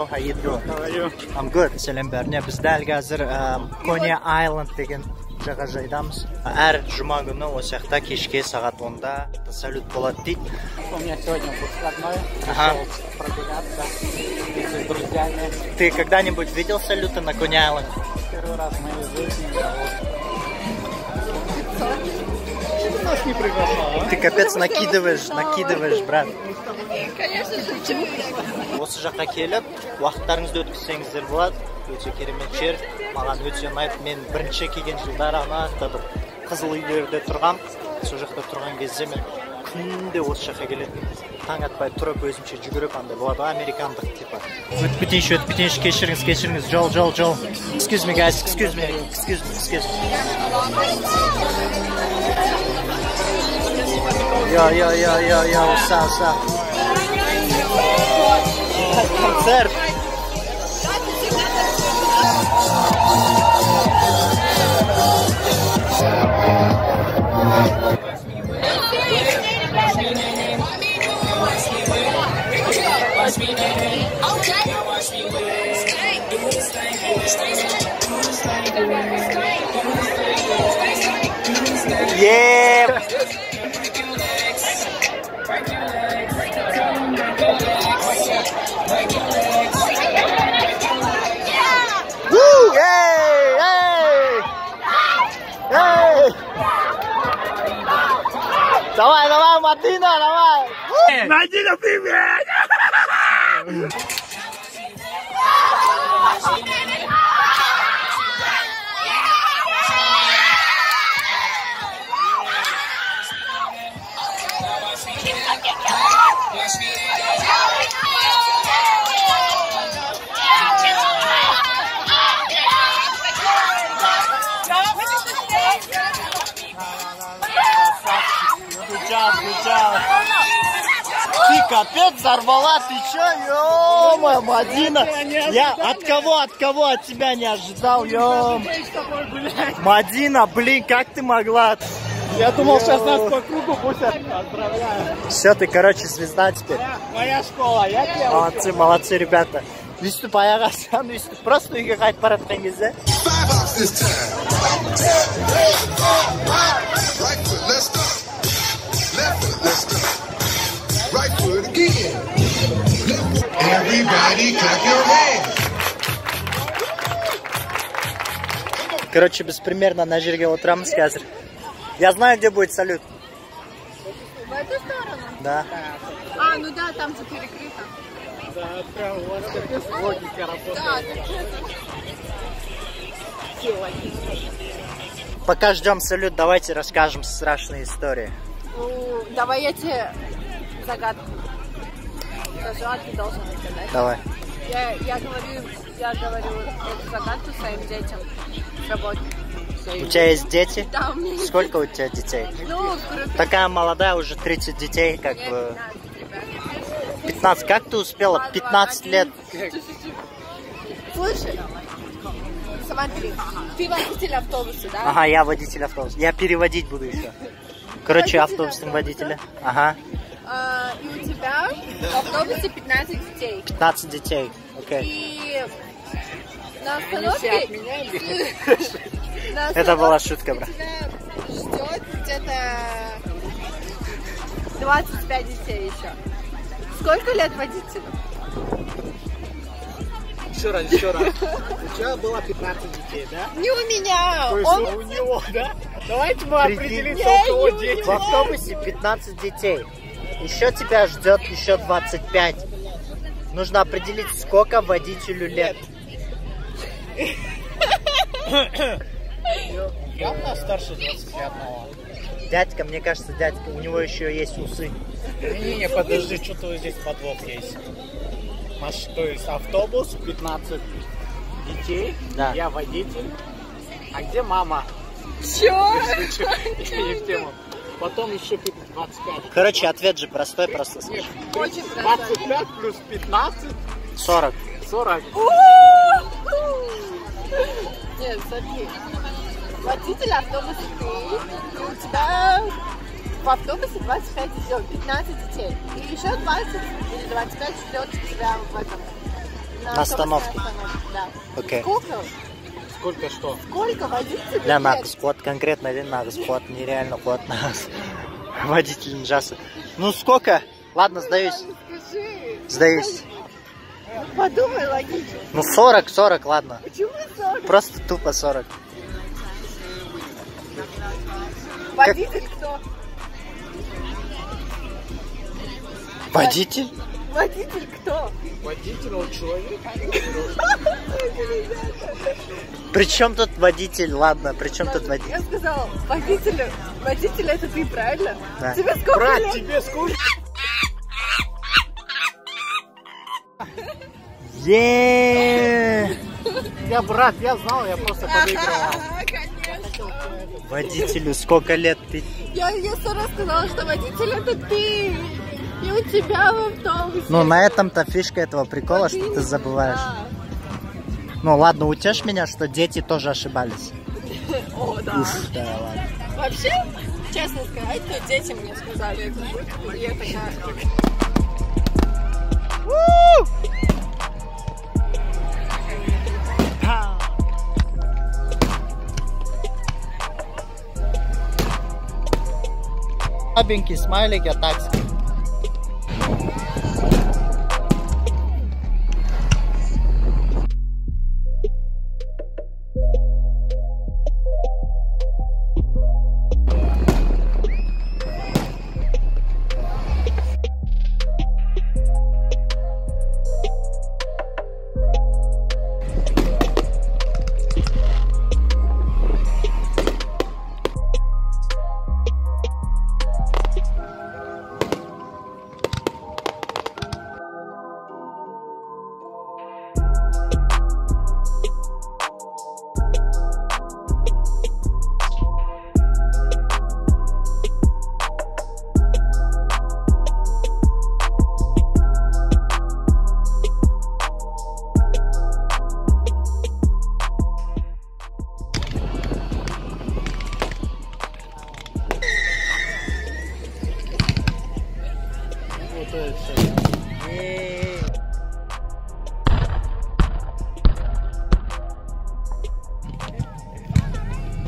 How you doing? How are you? I'm good. Selam bәріне. Біз дәл қазір Coney Island деген жағажайдамыз. Әр жұма күні осы жақта кешке сағат 10-да салют болады дейді. У меня сегодня выходной. Ага. Прогуляться с друзьями. Ты когда-нибудь видел салюты на Coney Island? Первый раз в моей жизни. Ты нас не приглашал, Ты капец накидываешь, брат. Конечно же, почему? Осы жаққа келіп, уақыттарыңызды өткізсеңіздер болады. Өте керемет жер. Маған өте ұнайды. Мен бірінші келген жылдары анақта бір қызыл үйлерде тұрғам. Сол жақта тұрған кезде мен күнде осы жаққа келетін. Таң атпай тұрып өзімше жүгіріп андай болады, американдық типа. Өтіп кетейінші, кешіріңіз. Жол. Excuse me guys, excuse me. Yo, уса. Концерт. Yeah. Давай, Мадина, давай! Мадина, привет! Good. Ты капец взорвала, ты чё? Ё-моё, Мадина! Я от кого от тебя не ожидал, ё. Мадина, блин, как ты могла? Я думал, сейчас нас по кругу пустят. Поздравляю. Все, ты, короче, звезда теперь. Моя школа, я тебя. Молодцы, ребята. Өйстіп аяға сан, өйстіп просто үйге қайтып баратқан кезде. Короче, беспримерно на жерге отырамыз қазір. Я знаю, где будет салют. В эту сторону? Да. Ну да, там же перекрыто. Да, прям у вас капец логика работает. Пока ждем салют, давайте расскажем страшные истории. Давай я тебе загадку скажу, а ты должен сказать. Давай. Я говорю эту загадку своим детям с работы. У тебя есть дети? Да, у меня есть. Сколько у тебя детей? Ну, такая молодая, уже 30 детей, как бы. 15. Как ты успела? 15 лет. Слушай, смотри, ты водитель автобуса, да? Ага, я водитель автобуса. Я переводить буду еще. Короче, автобусный водитель. Ага. И у тебя в автобусе 15 детей. 15 детей, окей. И на остановке... Это была шутка, брат. Ждет где-то 25 детей еще. Сколько лет водителю? Еще раз. У тебя было 15 детей, да? Не у меня. У него, да? Давайте мы определим, сколько у кого дети. В автобусе 15 детей. Еще тебя ждет еще 25. Нужно определить, сколько водителю лет. Явно старше 21. Дядька, мне кажется, у него еще есть усы. Не, подожди, что-то здесь подвох есть. То есть автобус, 15 детей, да. Я водитель. А где мама? Чё? Не в тему. Потом еще 25. Короче, ответ же простой, просто скажи. 25 плюс 15. 40. 40. Нет, смотри. Водитель автобуса ты, и у тебя в автобусе 25 детей, 15 детей. И еще 20 или 25 ждет тебя в этом. На остановке. Да. Окей. Сколько что? Сколько водителей? Да, нағыз қуат, конкретно один нағыз қуат, нереально қуат нағыз. Водитель жасы. Ну сколько? Ладно, сдаюсь. Скажи. Сдаюсь. Подумай логично. Ну 40, ладно. Почему 40? Просто тупо 40. Водитель кто? Водитель? Водитель кто? Водитель, он человек. Причем тут водитель? Ладно, причем тут водитель? Я сказала, водитель это ты, правильно? Да. Тебе сколько Брат, лет? тебе сколько? Я брат, я знал, я просто подыгрывал. Конечно. Водителю сколько лет ты? Я 100 раз сказала, что водитель это ты. И у тебя в автобусе. Ну на этом-то фишка этого прикола, что ты забываешь. Да. Ну ладно, утешь меня, что дети тоже ошибались. О, да. Уж, да, ладно. Вообще, честно сказать, то дети мне сказали эту шутку, и я такая... Слабенький смайлик, я так скажу.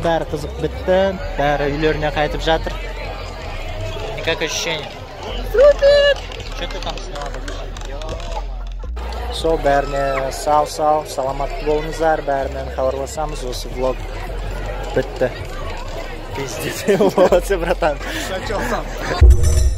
Бәрі қызық бітті, бәрі үйлеріне қайтып жатыр. Как ощущение? Супер! Что ты там сняла? Сол, бәріне сау, саламат болыңыздар, бәрінен хабарласамыз, осы влог бітті. Пиздец, молодцы, братан. Сначала сам.